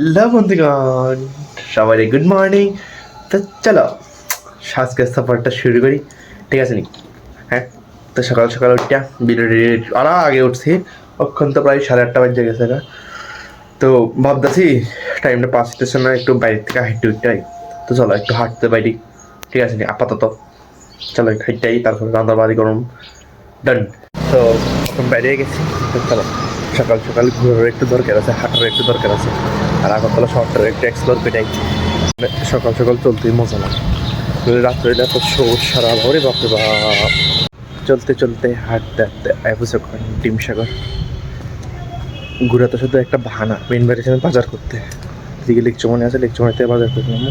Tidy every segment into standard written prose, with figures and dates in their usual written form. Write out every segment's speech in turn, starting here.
Hello বন্ধুগণ, সবাই good morning. তো চলো আজকে সফরটা শুরু করি, ঠিক আছে নি? হ্যাঁ, তো সকাল সকাল উঠটা ভিডিও আর আগে উঠছি, অক্ষণ তো প্রায় 8:30 বাজে গেছে না। তো ভাবতেছি টাইমটা পাস হতেছে না, একটু বাইরে থেকে হাঁটতে উঠটাই। তো চলো একটু হাঁটতে বাইরে, ঠিক আছে নি? আপাতত চলো একটু হাঁটতেই, তারপরে রান্না বাড়ি গরম ডান। তো এখন বাইরে গেছি, তো চলো সকাল সকাল ঘোরার একটু দরকার আছে, হাঁটার একটু দরকার আছে। আর আগরতলা শহরটা একটু এক্সপ্লোর করে যাই। সকাল সকাল চলতেই মজা না, রাত্রে এত শোর সারা ভরে বাপরে বাপ। চলতে চলতে হাঁটতে হাঁটতে এবছর ডিম সাগর ঘুরা তো শুধু একটা বাহানা, মেন বাড়ির বাজার করতে। এদিকে লেকচমনে আছে, লেকচমনিতে বাজার করলাম।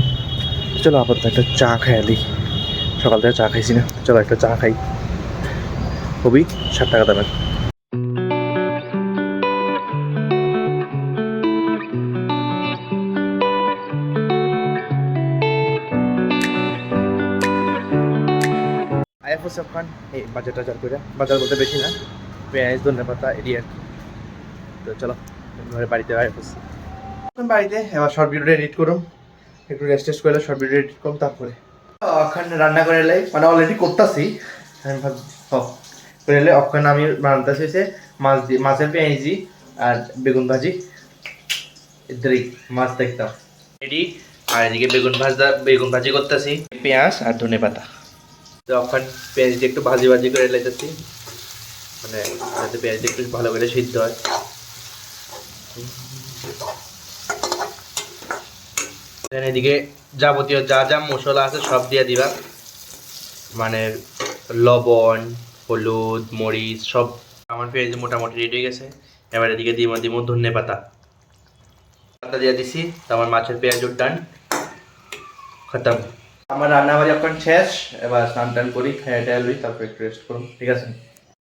চলো আপাতত একটা চা খাই আলি, সকাল থেকে চা খাইছি না, চলো একটা চা খাই। খুবই 7 টাকা দামের। আইএফও সব খান এই বাজার টাজার করে, বাজার বলতে বেশি না, পেঁয়াজ ধনে পাতা এটি আর কি। তো চলো ঘরে বাড়িতে আইএফওসি এখন বাড়িতে এবার শর্ট ভিডিওটা এডিট করুম, একটু রেস্ট টেস্ট করলে শর্ট ভিডিও এডিট করুম। তারপরে এখন রান্না করে এলাই, মানে অলরেডি করতেছি। আমি ভাবছি করে এলে অক্ষণ আমি রান্নাতে হয়েছে মাছ দিয়ে, মাছের পেঁয়াজি আর বেগুন ভাজি। এদেরই মাছ দেখতাম রেডি, আর এদিকে বেগুন ভাজি করতেছি, পেঁয়াজ আর ধনে পাতা। যখন পেঁয়াজটা একটু ভাজি ভাজি করে লেতেছি, মানে যাতে পেঁয়াজটা একটু ভালো করে সিদ্ধ হয়। এদিকে যাবতীয় যা যা মশলা আছে সব দিয়ে দিবা, মানে লবণ হলুদ মরিচ সব। আমার পেঁয়াজ মোটামুটি রেডি হয়ে গেছে। এবার এদিকে দিমো ধনে পাতা পাতা দিয়ে দিছি, আমার মাছের পেঁয়াজ ডান খতম। আমার রান্নাবাড়ি এখন শেষ, এবার স্নান টান করি, খেয়ে টেয়ে লই, তারপর একটু রেস্ট করুন, ঠিক আছে?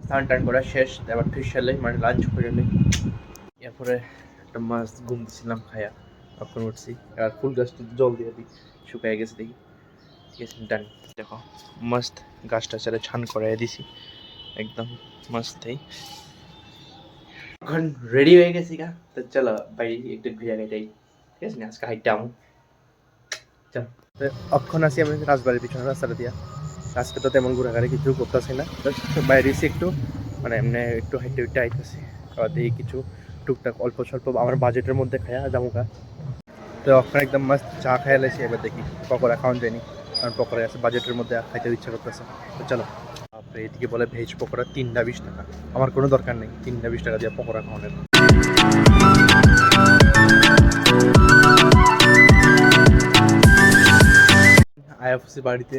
স্নান টান করা শেষ, এবার ফিশালে মানে লাঞ্চ করে নিই। এরপরে একটা মাছ ঘুম দিছিলাম খায়া, এখন উঠছি। আর ফুল গাছটা জল দিয়ে দিই, শুকিয়ে গেছে দেখি, ঠিক আছে ডান। দেখো মস্ত গাছটা ছেড়ে ছান করে দিছি, একদম মস্তই। এখন রেডি হয়ে গেছি গা, তো চলো বাইরে একটু ঘুরে যাই, ঠিক আছে? আজকে হাইটটা আমু চল। অক্ষণ আছি আমি রাজবাড়ির পিছনে রাস্তাটা দিয়া। আজকে তো তেমন ঘোরাঘুরি কিছু করতেছি না, বাইরে এসে একটু মানে এমনি একটু হাইটে উইটে আইতেছি। দিয়ে কিছু টুকটাক অল্প স্বল্প আমার বাজেটের মধ্যে খায়া জামুকা। তো অক্ষণ একদম মাস্ত চা খাইয়া লেছি, এবার দেখি পকোড়া খাওয়ান যায়নি, কারণ পকোড়া আছে বাজেটের মধ্যে, খাইতে ইচ্ছা করতেছে। তো চলো। তারপরে এদিকে বলে ভেজ পকোড়া 3টা 20 টাকা, আমার কোনো দরকার নেই 3টা 20 টাকা দিয়ে পকোড়া খাওয়ানোর। আইএফসি বাড়িতে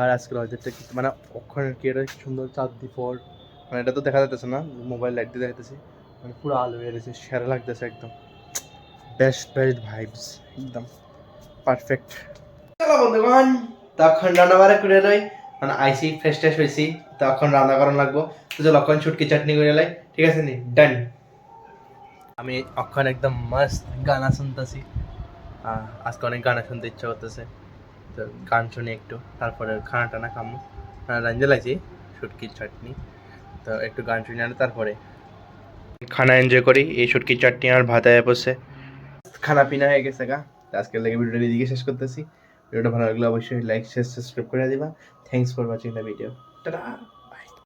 আর আজকের ওয়েদারটা মানে অক্ষণের কি এটা সুন্দর চাঁদ পর, মানে এটা তো দেখা যাচ্ছে না, মোবাইল লাইট দিয়ে দেখাতেছি, মানে পুরো আলো হয়ে গেছে, সেরা লাগতেছে একদম। বেস্ট বেস্ট ভাইবস একদম পারফেক্ট। চলো বন্ধুগণ, তখন রান্না বাড়া করে লই, মানে আইসি ফ্রেশ ট্রেশ হয়েছি, তখন রান্না করানো লাগবো। তো চলো অক্ষণ ছুটকি চাটনি করে লাই, ঠিক আছে নি? ডান। আমি অক্ষণ একদম মস্ত গানা শুনতেছি, আজকে অনেক গানা শুনতে ইচ্ছা করতেছে। তো গান শুনি একটু, তারপরে খানা টানা খামো। রাঞ্জে লাগছি শুটকির চাটনি, তো একটু গান শুনি আনে তারপরে খানা এনজয় করি। এই শুটকির চাটনি আর ভাত আয়া বসে খানা পিনা হয়ে গেছে গা। তো আজকের লেগে ভিডিওটা এদিকে শেষ করতেছি। ভিডিওটা ভালো লাগলে অবশ্যই লাইক শেয়ার সাবস্ক্রাইব করে দিবা। Thanks for watching the video. Tata.